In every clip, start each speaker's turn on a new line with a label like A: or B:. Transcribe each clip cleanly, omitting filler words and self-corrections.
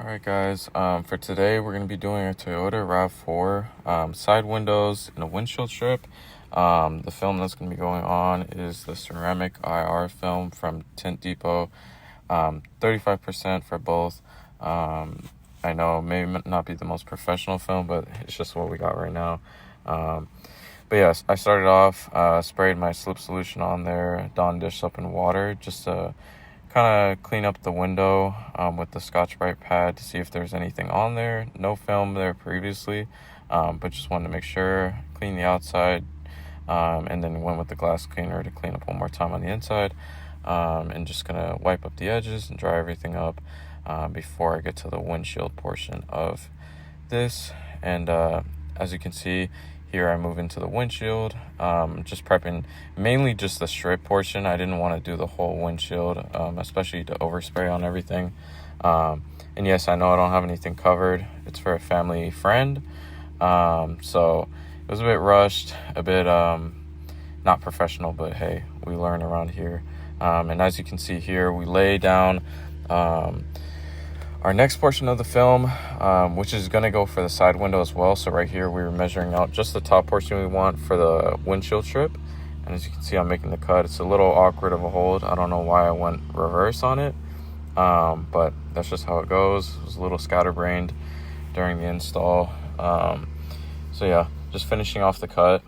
A: Alright guys, for today we're going to be doing a Toyota RAV4 side windows and a windshield strip. The film that's going to be going on is the ceramic IR film from Tint Depot, 35% for both. I know it may not be the most professional film, but it's just what we got right now. But yes, I started off, sprayed my slip solution on there, Dawn dish up in water just to kind of clean up the window with the Scotch-Brite pad to see if there's anything on there. No film there previously, but just wanted to make sure, clean the outside, and then went with the glass cleaner to clean up one more time on the inside, and just gonna wipe up the edges and dry everything up before I get to the windshield portion of this. And as you can see here, I move into the windshield, just prepping mainly just the strip portion. I didn't want to do the whole windshield, especially to overspray on everything. And yes, I know I don't have anything covered. It's for a family friend. So it was a bit rushed, a bit not professional, but hey, we learn around here. And as you can see here, we lay down our next portion of the film, which is going to go for the side window as well. So right here, we were measuring out just the top portion we want for the windshield strip. And as you can see, I'm making the cut. It's a little awkward of a hold. I don't know why I went reverse on it, but that's just how it goes. It was a little scatterbrained during the install. So yeah, just finishing off the cut.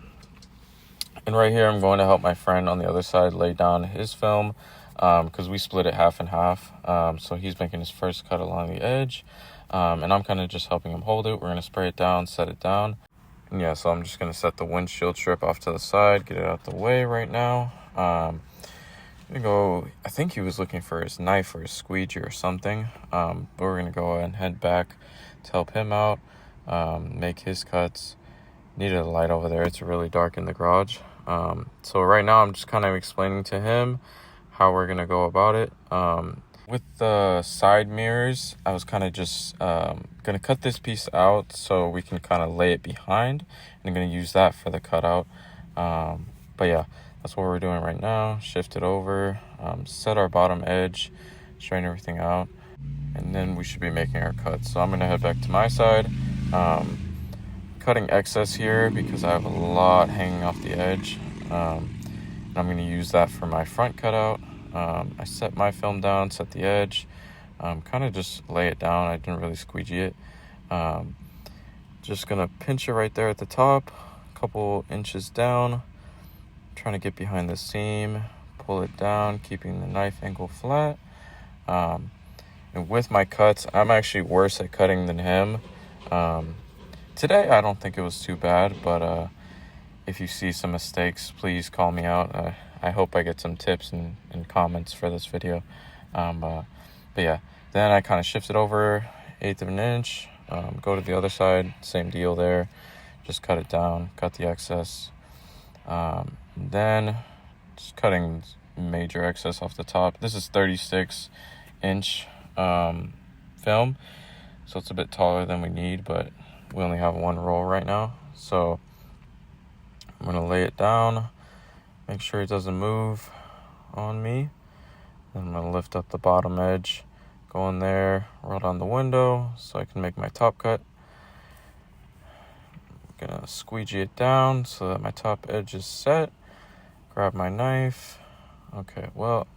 A: And right here, I'm going to help my friend on the other side lay down his film, because we split it half and half. So he's making his first cut along the edge, and I'm kind of just helping him hold it. We're going to spray it down, set it down. And yeah, so I'm just going to set the windshield strip off to the side, get it out the way right now. I'm going to go, I think he was looking for his knife or his squeegee or something, but we're going to go ahead and head back to help him out, make his cuts. Needed a light over there. It's really dark in the garage. So right now I'm just kind of explaining to him how we're going to go about it. With the side mirrors, I was kind of just going to cut this piece out so we can kind of lay it behind. And I'm going to use that for the cutout. But yeah, that's what we're doing right now. Shift it over, set our bottom edge, straighten everything out, and then we should be making our cuts. So I'm going to head back to my side. Cutting excess here because I have a lot hanging off the edge. And I'm going to use that for my front cutout. I set my film down, set the edge, kind of just lay it down. I didn't really squeegee it. Just going to pinch it right there at the top, a couple inches down, trying to get behind the seam, pull it down, keeping the knife angle flat. And with my cuts, I'm actually worse at cutting than him. Today, I don't think it was too bad, but if you see some mistakes, please call me out. I hope I get some tips and comments for this video. But yeah, then I kind of shift it over 1/8 of an inch, go to the other side, same deal there. Just cut it down, cut the excess. Then just cutting major excess off the top. This is 36-inch film, so it's a bit taller than we need, but we only have one roll right now. So I'm going to lay it down, make sure it doesn't move on me. Then I'm going to lift up the bottom edge, go in there, roll down the window so I can make my top cut. I'm going to squeegee it down so that my top edge is set. Grab my knife. Okay, well,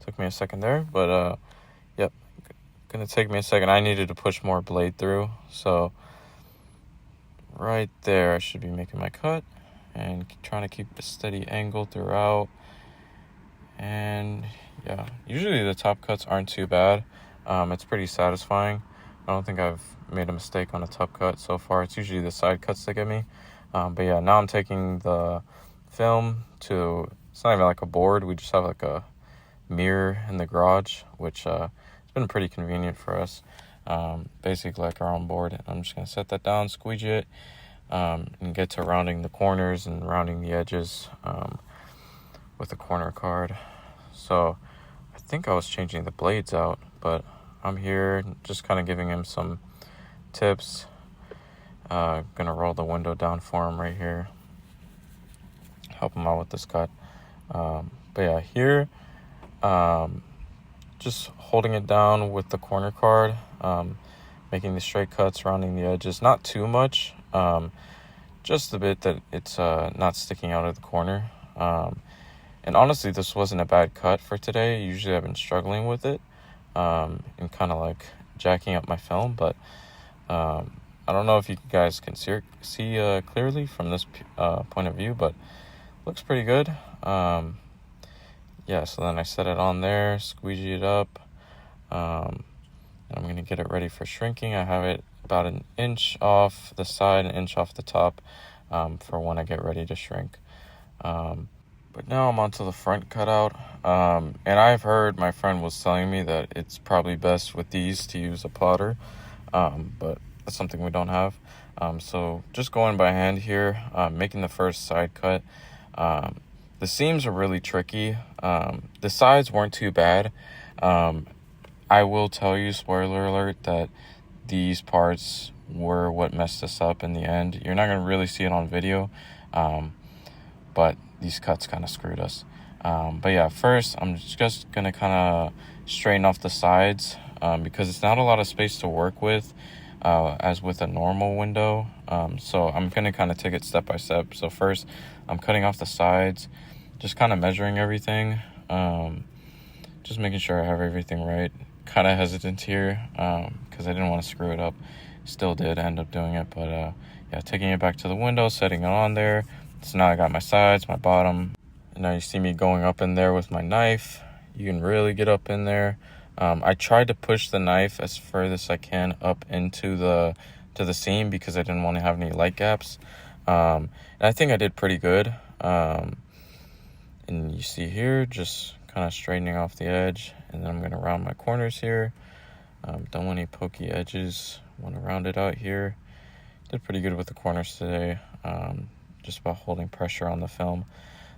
A: took me a second there, but yep, going to take me a second. I needed to push more blade through, so right there I should be making my cut and trying to keep a steady angle throughout. And yeah, usually the top cuts aren't too bad. It's pretty satisfying. I don't think I've made a mistake on a top cut so far. It's usually the side cuts that get me. But yeah, now I'm taking the film to, it's not even like a board, we just have like a mirror in the garage, which it's been pretty convenient for us. Basically like our own board. I'm just going to set that down, squeegee it, and get to rounding the corners and rounding the edges with the corner card. So I think I was changing the blades out, but I'm here just kind of giving him some tips. Gonna roll the window down for him right here, help him out with this cut. But yeah, here just holding it down with the corner card. making the straight cuts, rounding the edges, not too much, just a bit that it's not sticking out of the corner. And honestly, this wasn't a bad cut for today. Usually I've been struggling with it and kind of like jacking up my film, but I don't know if you guys can see clearly from this point of view, but looks pretty good. Yeah, so then I set it on there, squeegee it up, and I'm going to get it ready for shrinking. I have it about an inch off the side, an inch off the top for when I get ready to shrink. But now I'm onto the front cutout, and I've heard, my friend was telling me that it's probably best with these to use a plotter, but that's something we don't have. So just going by hand here, making the first side cut. The seams are really tricky. The sides weren't too bad. I will tell you, spoiler alert, that these parts were what messed us up in the end. You're not going to really see it on video, but these cuts kind of screwed us. But yeah, first I'm just going to kind of straighten off the sides because it's not a lot of space to work with as with a normal window. So I'm going to kind of take it step by step. So first I'm cutting off the sides, just kind of measuring everything, just making sure I have everything right. Kind of hesitant here because I didn't want to screw it up. Still did end up doing it, but yeah, taking it back to the window, setting it on there. So now I got my sides, my bottom, and now you see me going up in there with my knife. You can really get up in there. I tried to push the knife as furthest I can up into the seam because I didn't want to have any light gaps, and I think I did pretty good. And you see here, just kind of straightening off the edge, and then I'm going to round my corners here. Don't want any pokey edges. Want to round it out here. Did pretty good with the corners today. Just about holding pressure on the film.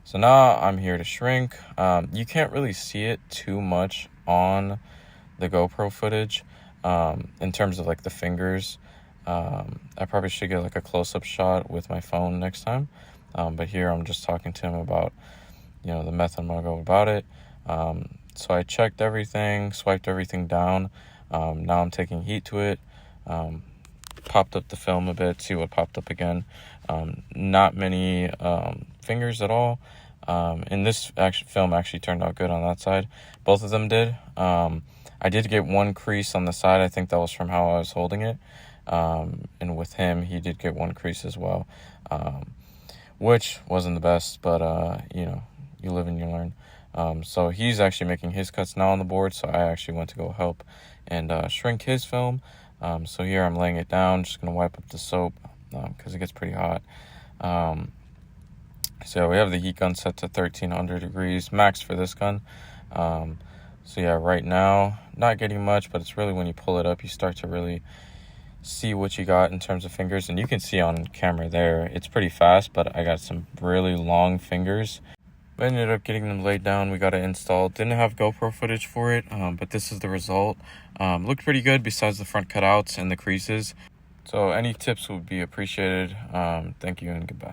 A: So now I'm here to shrink. You can't really see it too much on the GoPro footage in terms of like the fingers. I probably should get like a close-up shot with my phone next time. But here I'm just talking to him about, the method I'm gonna go about it. So I checked everything, swiped everything down. Now I'm taking heat to it. Popped up the film a bit, see what popped up again. Not many fingers at all. And this film actually turned out good on that side. Both of them did. I did get one crease on the side. I think that was from how I was holding it. And with him, he did get one crease as well, which wasn't the best, but you live and you learn. So he's actually making his cuts now on the board, so I actually went to go help and shrink his film. So here I'm laying it down, just going to wipe up the soap because it gets pretty hot. So we have the heat gun set to 1300 degrees max for this gun. So yeah, right now, not getting much, but it's really when you pull it up, you start to really see what you got in terms of fingers. And you can see on camera there, it's pretty fast, but I got some really long fingers. I ended up getting them laid down. We got it installed. Didn't have GoPro footage for it, but this is the result. Looked pretty good besides the front cutouts and the creases. So any tips would be appreciated. Thank you and goodbye.